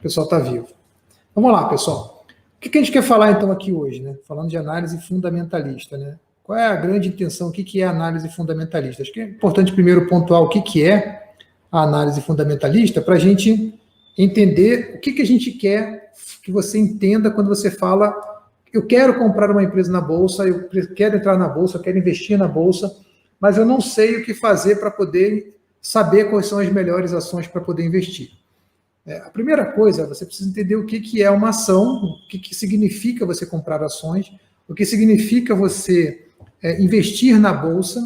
pessoal está vivo. Vamos lá, pessoal. O que a gente quer falar, então, aqui hoje, né? Falando de análise fundamentalista, né? Qual é a grande intenção? O que é a análise fundamentalista? Acho que é importante primeiro pontuar o que é a análise fundamentalista para a gente entender o que a gente quer que você entenda quando você fala eu quero comprar uma empresa na Bolsa, eu quero entrar na Bolsa, eu quero investir na Bolsa, mas eu não sei o que fazer para poder saber quais são as melhores ações para poder investir. A primeira coisa, você precisa entender o que é uma ação, o que significa você comprar ações, o que significa você investir na Bolsa.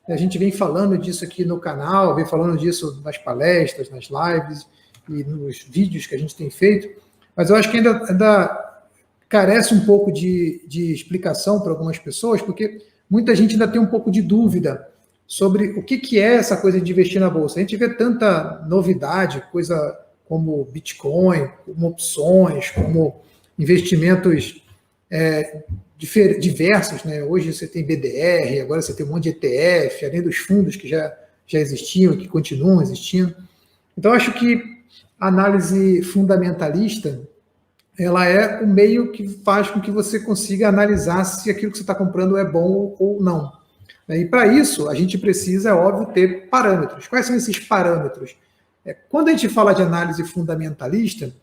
A gente vem falando disso aqui no canal, vem falando disso nas palestras, nas lives e nos vídeos que a gente tem feito, mas eu acho que ainda carece um pouco de explicação para algumas pessoas, porque muita gente ainda tem um pouco de dúvida sobre o que é essa coisa de investir na Bolsa. A gente vê tanta novidade, coisa como Bitcoin, como opções, como investimentos diversos, né? Hoje você tem BDR, agora você tem um monte de ETF, além dos fundos que já existiam e que continuam existindo. Então, acho que a análise fundamentalista ela é o meio que faz com que você consiga analisar se aquilo que você está comprando é bom ou não. E para isso, a gente precisa, é óbvio, ter parâmetros. Quais são esses parâmetros? Quando a gente fala de análise fundamentalista,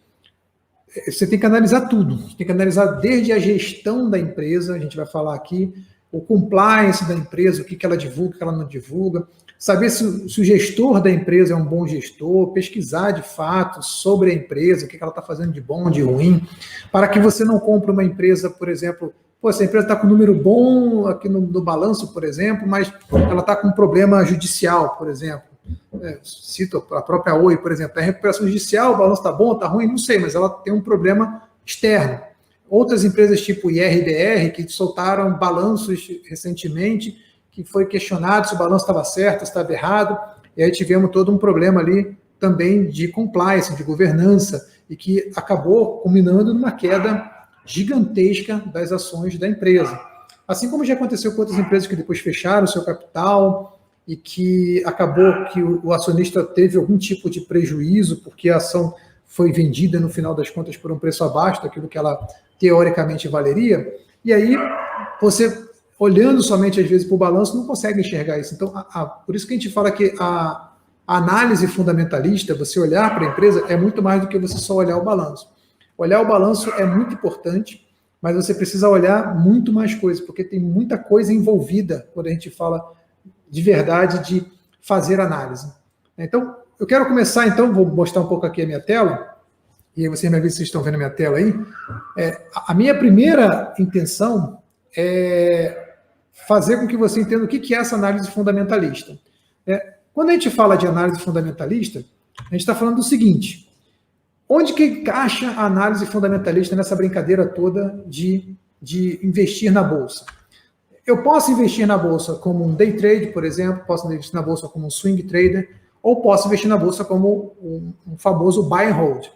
você tem que analisar tudo. Você tem que analisar desde a gestão da empresa, a gente vai falar aqui, o compliance da empresa, o que ela divulga, o que ela não divulga, saber se o gestor da empresa é um bom gestor, pesquisar de fato sobre a empresa, o que ela está fazendo de bom, de ruim, para que você não compre uma empresa, por exemplo, essa empresa está com um número bom aqui no balanço, por exemplo, mas ela está com um problema judicial, por exemplo. Cito a própria Oi, por exemplo, a recuperação judicial, o balanço está bom, está ruim, não sei, mas ela tem um problema externo. Outras empresas tipo IRDR, que soltaram balanços recentemente, que foi questionado se o balanço estava certo, se estava errado, e aí tivemos todo um problema ali também de compliance, de governança, e que acabou culminando numa queda gigantesca das ações da empresa. Assim como já aconteceu com outras empresas que depois fecharam o seu capital, e que acabou que o acionista teve algum tipo de prejuízo, porque a ação foi vendida, no final das contas, por um preço abaixo daquilo que ela teoricamente valeria, e aí você, olhando somente, às vezes, para o balanço, não consegue enxergar isso. Então, por isso que a gente fala que a análise fundamentalista, você olhar para a empresa, é muito mais do que você só olhar o balanço. Olhar o balanço é muito importante, mas você precisa olhar muito mais coisas, porque tem muita coisa envolvida quando a gente fala de verdade de fazer análise. Então, eu quero começar, então, vou mostrar um pouco aqui a minha tela, e aí vocês me avisam se vocês estão vendo a minha tela aí. A minha primeira intenção é fazer com que você entenda o que é essa análise fundamentalista. Quando a gente fala de análise fundamentalista, a gente está falando do seguinte: onde que encaixa a análise fundamentalista nessa brincadeira toda de investir na Bolsa? Eu posso investir na Bolsa como um day trade, por exemplo, posso investir na Bolsa como um swing trader, ou posso investir na Bolsa como um famoso buy and hold.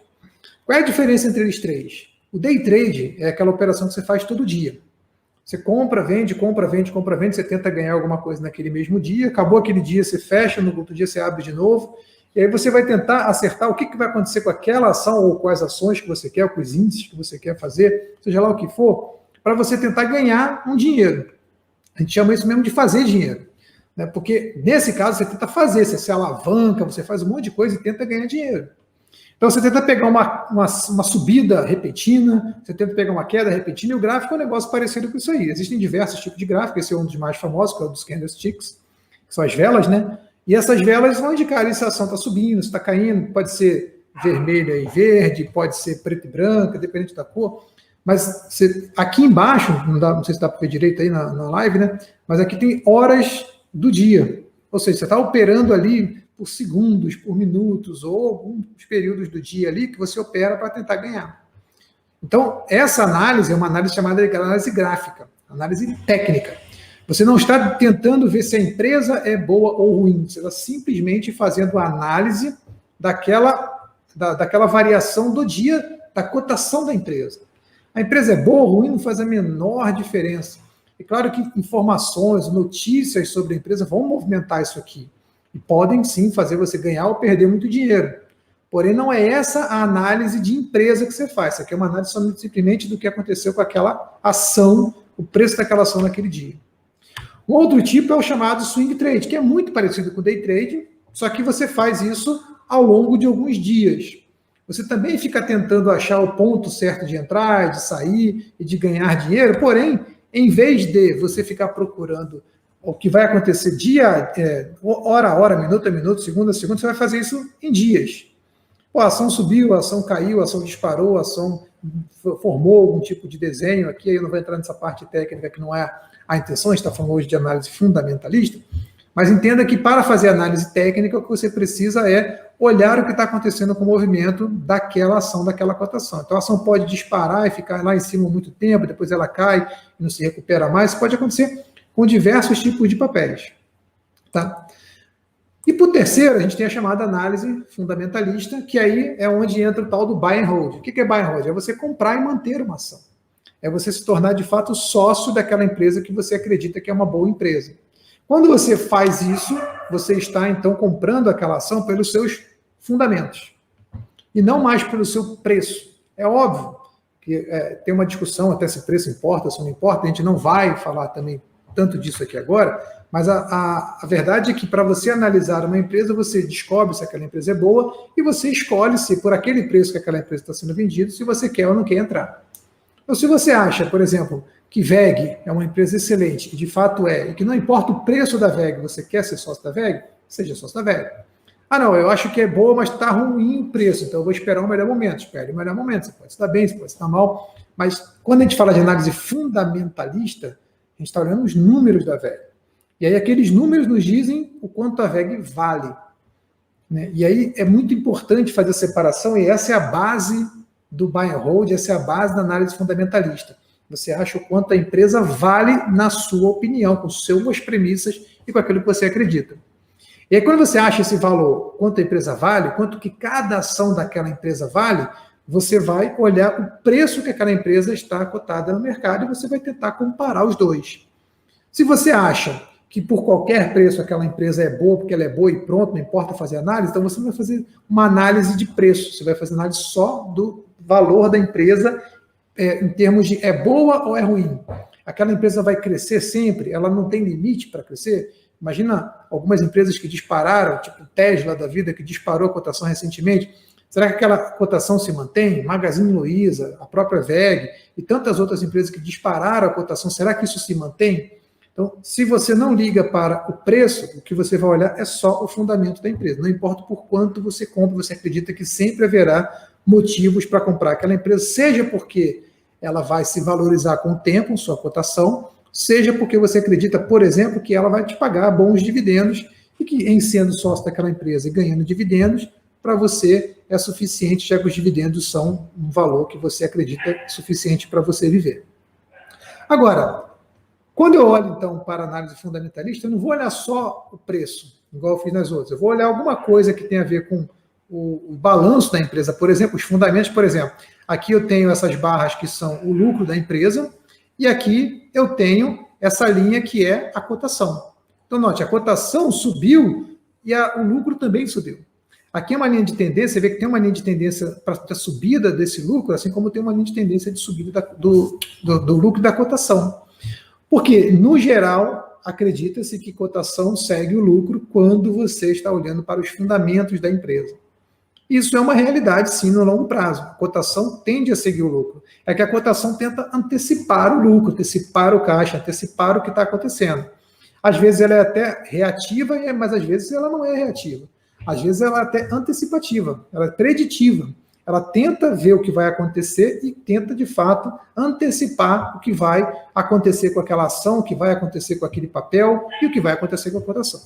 Qual é a diferença entre eles três? O day trade é aquela operação que você faz todo dia. Você compra, vende, você tenta ganhar alguma coisa naquele mesmo dia, acabou aquele dia, você fecha, no outro dia você abre de novo, e aí você vai tentar acertar o que vai acontecer com aquela ação ou com as ações que você quer, ou com os índices que você quer fazer, seja lá o que for, para você tentar ganhar um dinheiro. A gente chama isso mesmo de fazer dinheiro, né? Porque nesse caso você tenta fazer, você se alavanca, você faz um monte de coisa e tenta ganhar dinheiro. Então você tenta pegar uma subida repentina, você tenta pegar uma queda repentina, e o gráfico é um negócio parecido com isso aí. Existem diversos tipos de gráfico, esse é um dos mais famosos, que é o dos candlesticks, que são as velas, né? E essas velas vão indicar se a ação está subindo, se está caindo, pode ser vermelha e verde, pode ser preta e branca, dependente da cor. Mas aqui embaixo, não sei se dá para ver direito aí na live, né? Mas aqui tem horas do dia. Ou seja, você está operando ali por segundos, por minutos, ou alguns períodos do dia ali que você opera para tentar ganhar. Então, essa análise é uma análise chamada de análise gráfica, análise técnica. Você não está tentando ver se a empresa é boa ou ruim, você está simplesmente fazendo a análise daquela variação do dia, da cotação da empresa. A empresa é boa ou ruim não faz a menor diferença. É claro que informações, notícias sobre a empresa vão movimentar isso aqui. E podem, sim, fazer você ganhar ou perder muito dinheiro. Porém, não é essa a análise de empresa que você faz. Isso aqui é uma análise simplesmente do que aconteceu com aquela ação, o preço daquela ação naquele dia. Um outro tipo é o chamado swing trade, que é muito parecido com o day trade, só que você faz isso ao longo de alguns dias. Você também fica tentando achar o ponto certo de entrar, de sair e de ganhar dinheiro, porém, em vez de você ficar procurando o que vai acontecer hora a hora, minuto a minuto, segundo a segundo, você vai fazer isso em dias. Pô, a ação subiu, a ação caiu, a ação disparou, a ação formou algum tipo de desenho. Aqui eu não vou entrar nessa parte técnica que não é a intenção, a gente está falando hoje de análise fundamentalista, mas entenda que para fazer análise técnica, o que você precisa é olhar o que está acontecendo com o movimento daquela ação, daquela cotação. Então a ação pode disparar e ficar lá em cima muito tempo, depois ela cai e não se recupera mais. Isso pode acontecer com diversos tipos de papéis. Tá? E por terceiro, a gente tem a chamada análise fundamentalista, que aí é onde entra o tal do buy and hold. O que é buy and hold? É você comprar e manter uma ação. É você se tornar, de fato, sócio daquela empresa que você acredita que é uma boa empresa. Quando você faz isso, você está, então, comprando aquela ação pelos seus fundamentos. E não mais pelo seu preço. É óbvio que tem uma discussão até se preço importa, se não importa. A gente não vai falar também tanto disso aqui agora, mas a verdade é que para você analisar uma empresa, você descobre se aquela empresa é boa e você escolhe se por aquele preço que aquela empresa está sendo vendida, se você quer ou não quer entrar. Então, se você acha, por exemplo, que VEG é uma empresa excelente, e de fato é, e que não importa o preço da VEG, você quer ser sócio da VEG, seja sócio da VEG. Ah, não, eu acho que é boa, mas está ruim o preço, então eu vou esperar um melhor momento. Espere um melhor momento, você pode estar bem, você pode estar mal, mas quando a gente fala de análise fundamentalista, a gente está olhando os números da VEG. E aí aqueles números nos dizem o quanto a VEG vale. Né? E aí é muito importante fazer a separação, e essa é a base do buy and hold, essa é a base da análise fundamentalista. Você acha o quanto a empresa vale na sua opinião, com suas premissas e com aquilo que você acredita. E aí quando você acha esse valor, quanto a empresa vale, quanto que cada ação daquela empresa vale, você vai olhar o preço que aquela empresa está cotada no mercado e você vai tentar comparar os dois. Se você acha que por qualquer preço aquela empresa é boa, porque ela é boa e pronto, não importa fazer análise, então você não vai fazer uma análise de preço, você vai fazer análise só do valor da empresa em termos de é boa ou é ruim. Aquela empresa vai crescer sempre, ela não tem limite para crescer. Imagina algumas empresas que dispararam, tipo Tesla da vida, que disparou a cotação recentemente. Será que aquela cotação se mantém? Magazine Luiza, a própria VEG e tantas outras empresas que dispararam a cotação, será que isso se mantém? Então, se você não liga para o preço, o que você vai olhar é só o fundamento da empresa. Não importa por quanto você compra, você acredita que sempre haverá motivos para comprar aquela empresa, seja porque ela vai se valorizar com o tempo, sua cotação, seja porque você acredita, por exemplo, que ela vai te pagar bons dividendos e que, em sendo sócio daquela empresa e ganhando dividendos, para você é suficiente, já que os dividendos são um valor que você acredita suficiente para você viver. Agora, quando eu olho, então, para a análise fundamentalista, eu não vou olhar só o preço, igual eu fiz nas outras. Eu vou olhar alguma coisa que tem a ver com o balanço da empresa, por exemplo, os fundamentos, por exemplo. Aqui eu tenho essas barras que são o lucro da empresa, e aqui eu tenho essa linha que é a cotação. Então, note, a cotação subiu e o lucro também subiu. Aqui é uma linha de tendência, você vê que tem uma linha de tendência para a subida desse lucro, assim como tem uma linha de tendência de subida do lucro da cotação. Porque, no geral, acredita-se que cotação segue o lucro quando você está olhando para os fundamentos da empresa. Isso é uma realidade, sim, no longo prazo. A cotação tende a seguir o lucro. É que a cotação tenta antecipar o lucro, antecipar o caixa, antecipar o que está acontecendo. Às vezes ela é até reativa, mas às vezes ela não é reativa. Às vezes ela é até antecipativa, ela é preditiva. Ela tenta ver o que vai acontecer e tenta, de fato, antecipar o que vai acontecer com aquela ação, o que vai acontecer com aquele papel e o que vai acontecer com a cotação.